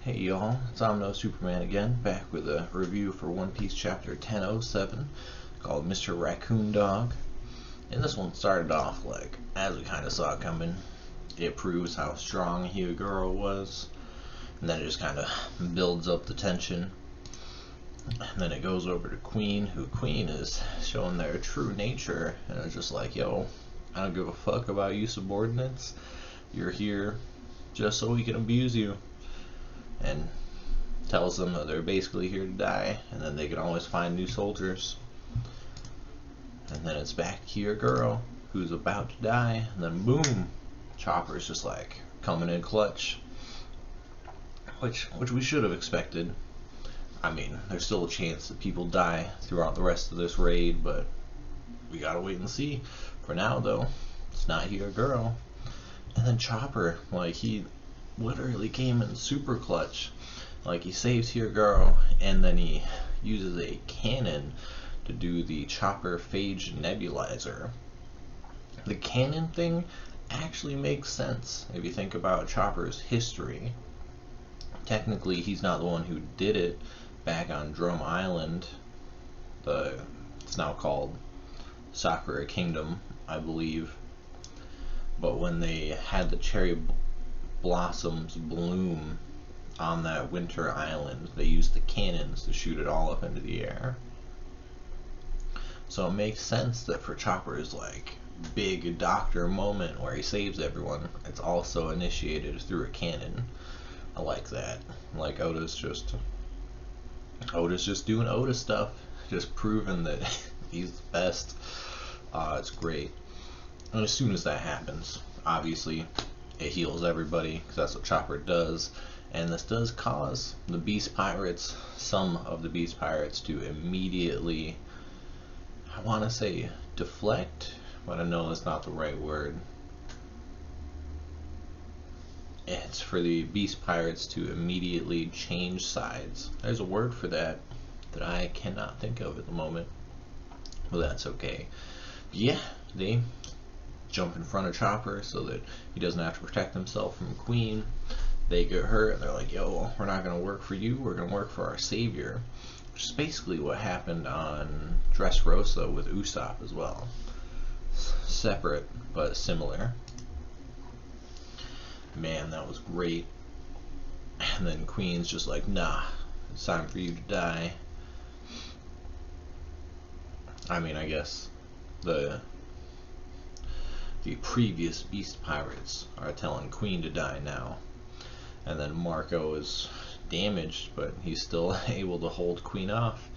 Hey y'all, it's Omno Superman again, back with a review for One Piece chapter 1007, called Mr. Raccoon Dog. And this one started off like, as we kind of saw coming, it proves how strong Hyogoro was, and then it just kind of builds up the tension. And then it goes over to Queen, who Queen is showing their true nature, and it's just like, yo, I don't give a fuck about you subordinates, you're here just so we can abuse you. And tells them that they're basically here to die, and then they can always find new soldiers. And then it's back to Hyogoro, who's about to die, and then boom, Chopper's just like coming in clutch, which we should have expected. I mean, there's still a chance that people die throughout the rest of this raid, but we gotta wait and see. For now, though, it's not Hyogoro. And then Chopper, like, he literally came in super clutch. Like, he saves Hyogoro, and then he uses a cannon to do the Chopper Phage Nebulizer. The cannon thing actually makes sense if you think about Chopper's history. Technically, he's not the one who did it back on Drum Island. It's now called Sakura Kingdom, I believe. But when they had the cherry blossoms bloom on that winter island, they used the cannons to shoot it all up into the air. So it makes sense that for Chopper's like big doctor moment where he saves everyone, it's also initiated through a cannon. I like that. Like Oda's just doing Oda stuff, just proving that he's the best. It's great. And as soon as that happens, obviously it heals everybody, because that's what Chopper does. And this does cause the Beast Pirates, some of the Beast Pirates, to immediately, I want to say deflect, but I know that's not the right word. It's for the Beast Pirates to immediately change sides. There's a word for that I cannot think of at the moment. Well, that's okay. Yeah, they jump in front of Chopper so that he doesn't have to protect himself from Queen. They get hurt and they're like, yo, we're not going to work for you, we're going to work for our savior. Which is basically what happened on Dressrosa with Usopp as well. Separate but similar. Man, that was great. And then Queen's just like, nah, it's time for you to die. I mean, I guess the previous Beast Pirates are telling Queen to die now. And then Marco is damaged, but he's still able to hold Queen off.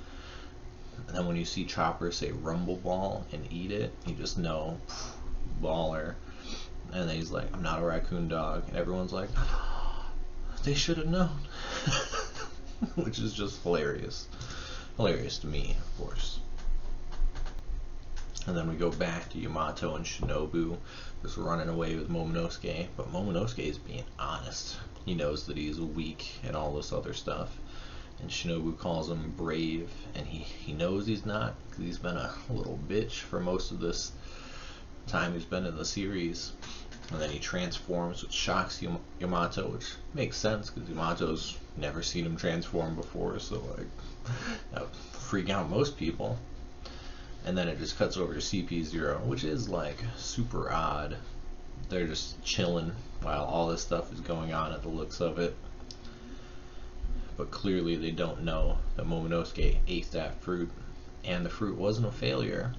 And then when you see Chopper say Rumble Ball and eat it, you just know, baller. And then he's like, I'm not a raccoon dog. And everyone's like, they should have known. Which is just hilarious. Hilarious to me, of course. And then we go back to Yamato and Shinobu just running away with Momonosuke. But Momonosuke is being honest. He knows that he's weak and all this other stuff. And Shinobu calls him brave. And he knows he's not, because he's been a little bitch for most of this time he's been in the series. And then he transforms, which shocks Yamato, which makes sense because Yamato's never seen him transform before, so like that would freak out most people. And then it just cuts over to CP0, which is like super odd. They're just chilling while all this stuff is going on at the looks of it. But clearly they don't know that Momonosuke ate that fruit, and the fruit wasn't a failure.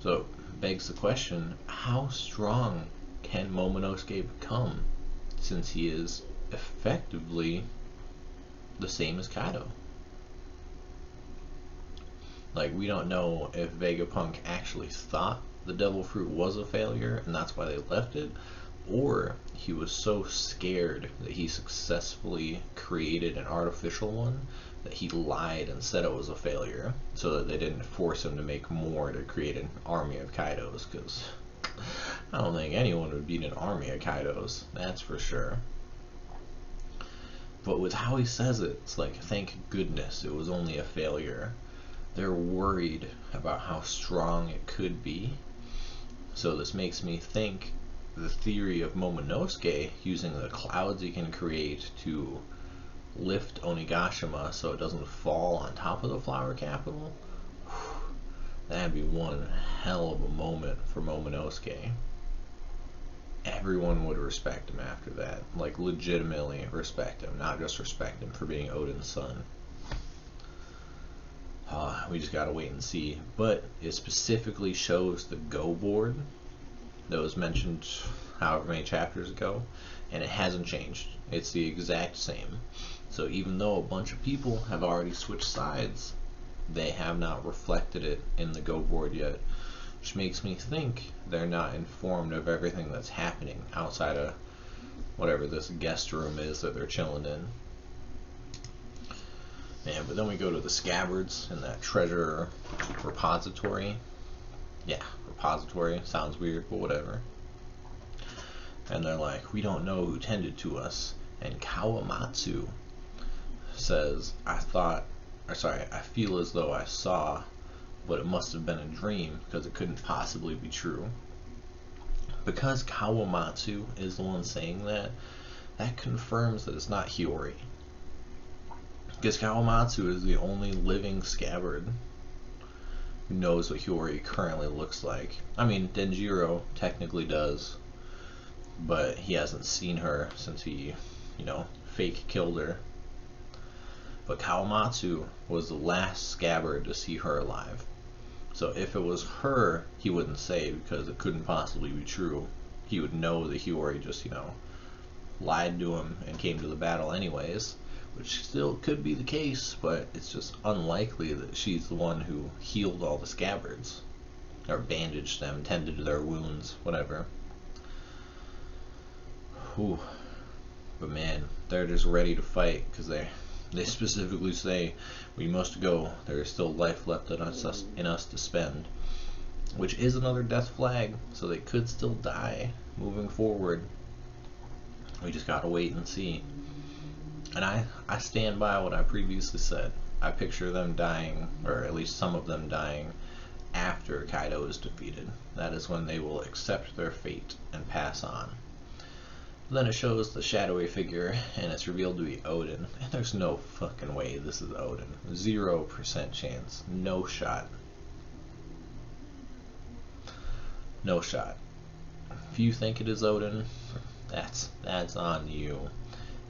So it begs the question, how strong can Momonosuke become, since he is effectively the same as Kaido? Like, we don't know if Vegapunk actually thought the devil fruit was a failure and that's why they left it, or he was so scared that he successfully created an artificial one that he lied and said it was a failure so that they didn't force him to make more to create an army of Kaidos, because I don't think anyone would beat an army of Kaidos, that's for sure. But with how he says it, it's like, thank goodness it was only a failure. They're worried about how strong it could be. So this makes me think the theory of Momonosuke using the clouds he can create to lift Onigashima so it doesn't fall on top of the flower capital, that'd be one hell of a moment for Momonosuke. Everyone would respect him after that. Like, legitimately respect him, not just respect him for being Oden's son. We just gotta wait and see. But it specifically shows the Go board that was mentioned however many chapters ago, and it hasn't changed. It's the exact same. So even though a bunch of people have already switched sides, they have not reflected it in the Go board yet, which makes me think they're not informed of everything that's happening outside of whatever this guest room is that they're chilling in. Man, but then we go to the scabbards in that treasure repository. Yeah, repository sounds weird, but whatever. And they're like, we don't know who tended to us. And Kawamatsu says, I feel as though I saw, but it must have been a dream because it couldn't possibly be true. Because Kawamatsu is the one saying that, that confirms that it's not Hiyori. Because Kawamatsu is the only living scabbard who knows what Hiyori currently looks like. I mean, Denjiro technically does, but he hasn't seen her since he, fake killed her. But Kawamatsu was the last scabbard to see her alive. So if it was her, he wouldn't say because it couldn't possibly be true. He would know that Hiyori just, lied to him and came to the battle anyways, which still could be the case, but it's just unlikely that she's the one who healed all the scabbards, or bandaged them, tended to their wounds, whatever. Whew. But man, they're just ready to fight because they specifically say, we must go, there is still life left in us to spend, which is another death flag, so they could still die moving forward. We just gotta wait and see. And I stand by what I previously said. I picture them dying, or at least some of them dying, after Kaido is defeated. That is when they will accept their fate and pass on. Then it shows the shadowy figure, and it's revealed to be Oden. And there's no fucking way this is Oden. 0% chance. No shot. No shot. If you think it is Oden, that's on you.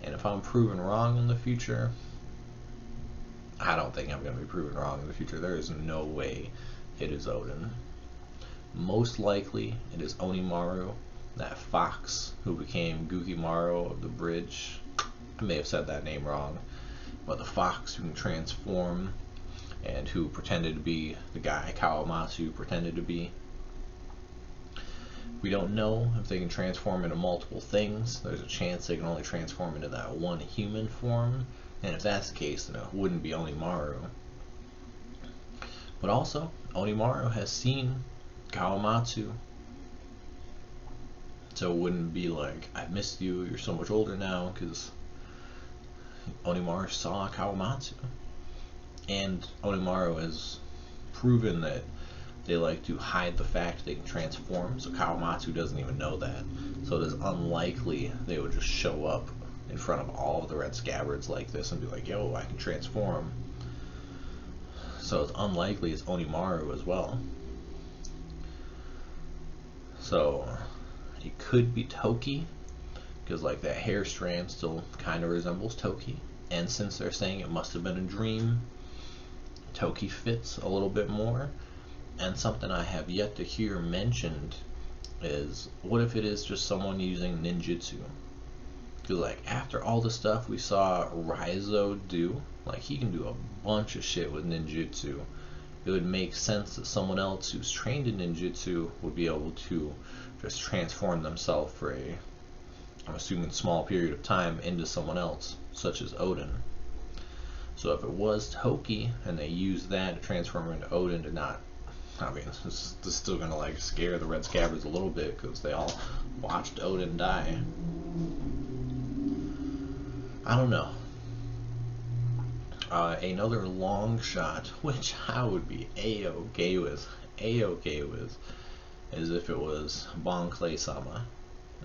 And if I'm proven wrong in the future, I don't think I'm going to be proven wrong in the future. There is no way it is Oden. Most likely it is Onimaru, that fox who became Gukimaru of the bridge. I may have said that name wrong, but the fox who can transform and who pretended to be the guy Kawamatsu pretended to be. We don't know if they can transform into multiple things. There's a chance they can only transform into that one human form, and if that's the case, then it wouldn't be Onimaru. But also, Onimaru has seen Kawamatsu, so it wouldn't be like, I missed you, you're so much older now, because Onimaru saw Kawamatsu. And Onimaru has proven that they like to hide the fact they can transform, so Kawamatsu doesn't even know that. So it is unlikely they would just show up in front of all of the red scabbards like this and be like, yo, I can transform. So it's unlikely it's Onimaru as well. So it could be Toki, because like that hair strand still kind of resembles Toki. And since they're saying it must have been a dream, Toki fits a little bit more. And something I have yet to hear mentioned is, what if it is just someone using ninjutsu? Because like after all the stuff we saw Raizo do, like he can do a bunch of shit with ninjutsu. It would make sense that someone else who's trained in ninjutsu would be able to just transform themselves for a, I'm assuming, small period of time into someone else, such as Oden. So if it was Toki and they used that to transform into Oden to not, I mean, this is still gonna like scare the red scabbards a little bit because they all watched Oden die. I don't know. Another long shot, which I would be A-okay with, is if it was Bon Clay-sama,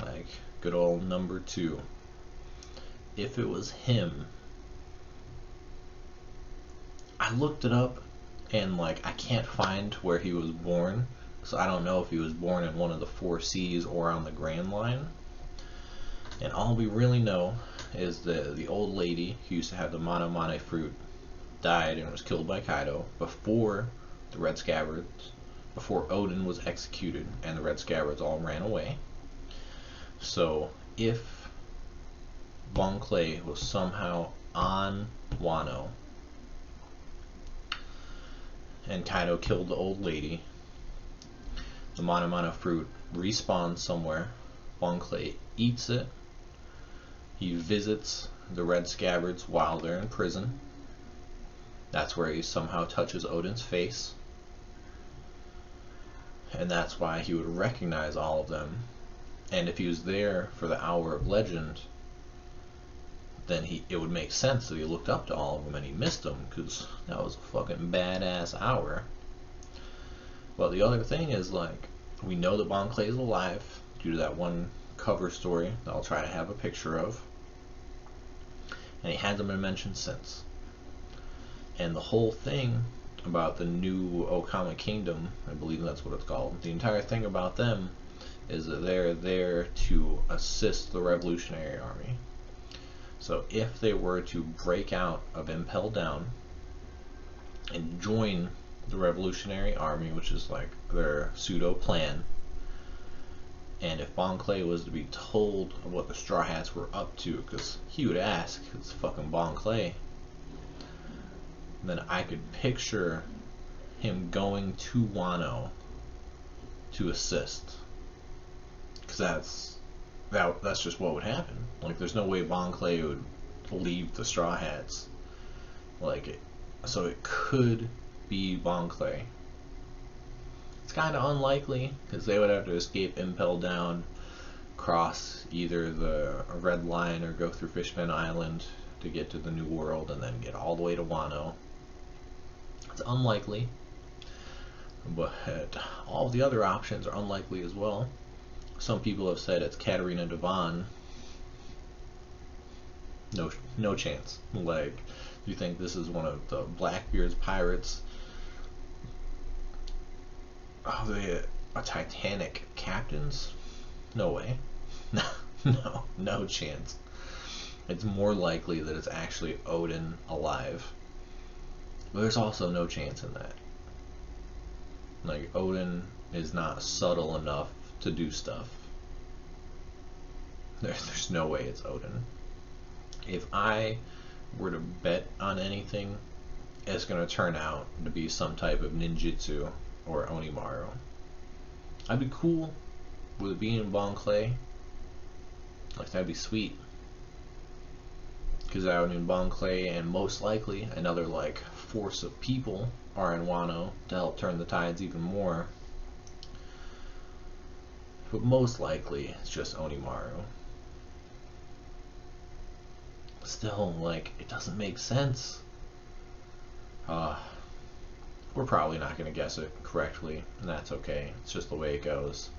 like good old number 2. If it was him, I looked it up, and like I can't find where he was born, so I don't know if he was born in one of the four seas or on the Grand Line. And all we really know is the old lady who used to have the Mono fruit died and was killed by Kaido before the Red Scabbards, before Odin was executed and the Red Scabbards all ran away. So if Bon Clay was somehow on Wano and Kaido killed the old lady, the Mono fruit respawns somewhere, Bon Clay eats it, he visits the Red Scabbards while they're in prison. That's where he somehow touches Odin's face, and that's why he would recognize all of them. And if he was there for the Hour of Legend, then it would make sense that he looked up to all of them and he missed them, because that was a fucking badass hour. But the other thing is, like, we know that Bon Clay is alive due to that one cover story that I'll try to have a picture of, and he hasn't been mentioned since. And the whole thing about the new Okama Kingdom, I believe that's what it's called, the entire thing about them is that they're there to assist the Revolutionary Army. So if they were to break out of Impel Down and join the Revolutionary Army, which is like their pseudo plan, and if Bon Clay was to be told of what the Straw Hats were up to, because he would ask, it's fucking Bon Clay, then I could picture him going to Wano to assist, because that's just what would happen. Like, there's no way Bon Clay would leave the Straw Hats. So it could be Bon Clay. It's kind of unlikely, because they would have to escape Impel Down, cross either the Red Line or go through Fishman Island to get to the New World, and then get all the way to Wano. It's unlikely, but all the other options are unlikely as well. Some people have said it's Katarina Devon. No chance. Like, you think this is one of the Blackbeard's pirates? Oh, they are Titanic captains? No way. No chance. It's more likely that it's actually Odin alive. But there's also no chance in that. Like, Odin is not subtle enough to do stuff. There's no way it's Odin. If I were to bet on anything, it's going to turn out to be some type of ninjutsu or Onimaru. I'd be cool with it being Bon Clay. Like, that'd be sweet. Because that would mean Bon Clay and most likely another, like, force of people are in Wano to help turn the tides even more. But most likely it's just Onimaru. Still, like, it doesn't make sense. We're probably not going to guess it correctly, and that's okay. It's just the way it goes.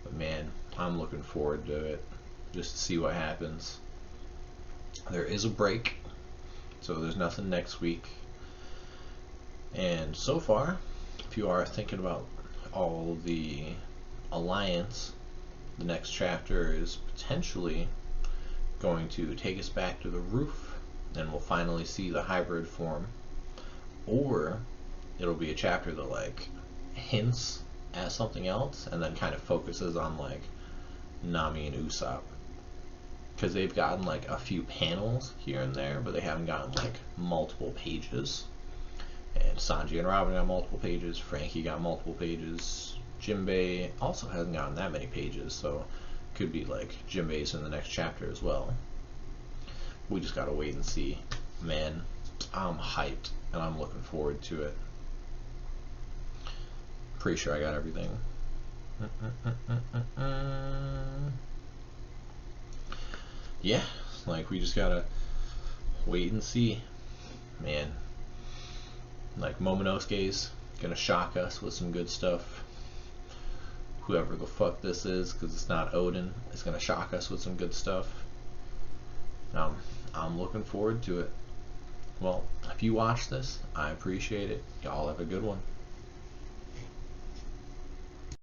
But man, I'm looking forward to it, just to see what happens. There is a break, so there's nothing next week. And so far, if you are thinking about all the Alliance, the next chapter is potentially going to take us back to the roof, and we'll finally see the hybrid form. Or it'll be a chapter that, like, hints at something else and then kind of focuses on, like, Nami and Usopp. Because they've gotten, like, a few panels here and there, but they haven't gotten, like, multiple pages. And Sanji and Robin got multiple pages, Frankie got multiple pages, Jinbei also hasn't gotten that many pages, so could be like Jinbei's in the next chapter as well. We just gotta wait and see. Man, I'm hyped and I'm looking forward to it. Pretty sure I got everything. Yeah, like, we just gotta wait and see. Man, like, Momonosuke's gonna shock us with some good stuff. Whoever the fuck this is, because it's not Odin, is gonna shock us with some good stuff. I'm looking forward to it. Well, if you watch this, I appreciate it. Y'all have a good one.